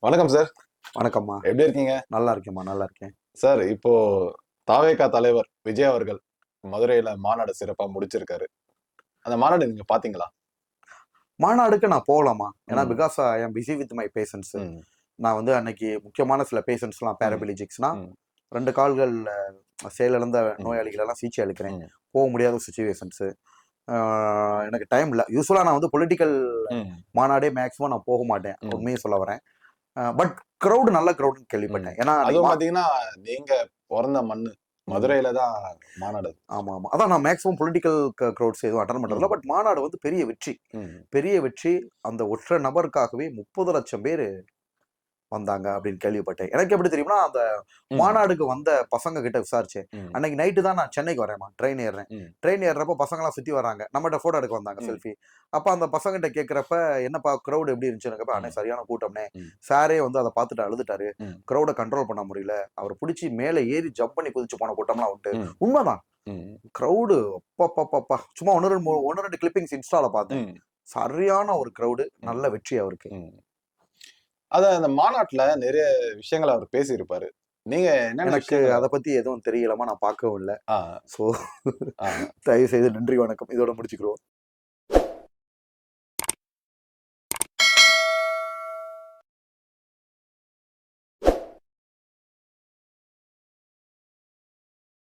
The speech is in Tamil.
வணக்கம் சார். வணக்கம்மா. எப்படி இருக்கீங்க? நல்லா இருக்கேம்மா, நல்லா இருக்கேன். சார், இப்போ தாவேகா தலைவர் விஜய் அவர்கள் மதுரையில மாநாடு சிறப்பா முடிச்சிருக்காரு. அந்த மாநாடு நீங்க பாத்தீங்களா? மாநாடுக்கு நான் போகலாமா. ஏன்னா ம். Because I am busy with my patients. ம். நான் வந்து அன்னைக்கு முக்கியமான சில பேஷண்ட்ஸ்லாம் ம். பேராபிலிஜிக்ஸ்னா ம். 2 கால்கள்ல செயலிழந்த ம். நோயாளிகள் எல்லாம் சிகிச்சை அளிக்கிறேன். ம். போக முடியாத சிச்சுவேஷன்ஸ். எனக்கு டைம் இல்ல. யூசுவலா நான் வந்து பொலிட்டிக்கல் ம். மாநாடே மேக்ஸிமம் நான் போக மாட்டேன். ம். உண்மையை சொல்ல வரேன். பட் கிரவுட் நல்ல கிரவுட்னு ம். கேள்விப்பட்டேன். ஏன்னா அன்னைக்கு அதுவும் பாத்தீங்கன்னா, நீங்க பொறந்த மண்ணு ம். மதுரையில தான் மாநாடு. ஆமா, ஆமா. அதான் நான் மேக்ஸிமம் பொலிட்டிக்கல் கிரவுட்ஸ் எதுவும் அட்டெண்ட் பண்றதில்ல. ம். பட் மாநாடு வந்து பெரிய வெற்றி. ம். பெரிய வெற்றி. அந்த ஒற்றை நபருக்காகவே 30,00,000 பேரு வந்தாங்க அப்படின்னு கேள்விப்பட்டேன். எனக்கு எப்படி தெரியும்னா, அந்த ம். மாநாடுக்கு வந்த பசங்க கிட்ட விசாரிச்சேன். ம். அன்னைக்கு நைட்டு தான் நான் சென்னைக்கு வரேன்மா. ட்ரெயின் ஏறுறேன். ம். ட்ரெயின் ஏறுறப்போ பசங்கலாம் சுத்தி வராங்க. நம்மட்ட ஃபோட்டோ எடுக்க வந்தாங்க ம். செல்ஃபி. அப்ப அந்த பசங்கட்ட கேட்கிறப்ப, "என்னப்பா கிரவுட் எப்படி இருந்துச்சுன்னு?" கேட்டப்ப, "அண்ணே ம். சரியான கூட்டம்ண்ணே. ம். சாரே வந்து அத பார்த்துட்டு அழுதுட்டாரு. ம். கிரவுட கண்ட்ரோல் பண்ண முடியல. அவர புடிச்சு மேல ஏறி ஜம்ப் பண்ணி குதிச்சு போன கூட்டம்லாம் உண்டு." ம். உண்மதான். ம். கிரவுடு அப்பப்பப்பா! சும்மா 1, 2 கிளிப்பிங்ஸ் இன்ஸ்டால பார்த்தேன். ம். சரியான ஒரு கிரவுடு. ம். நல்ல வெற்றி அவருக்கு. ம். அந்த மாநாட்டுல நிறைய விஷயங்கள அவர் பேசியிருப்பாரு. நீங்க என்னென்ன எனக்கு விஷயங்கள அத பத்தி எதுவும் தெரியலம்மா. நான் பார்க்கவும் இல்ல. ஆ, ஸோ ஆ. தயவு செய்து நன்றி, வணக்கம். இதோட முடிச்சுக்கிறோம்.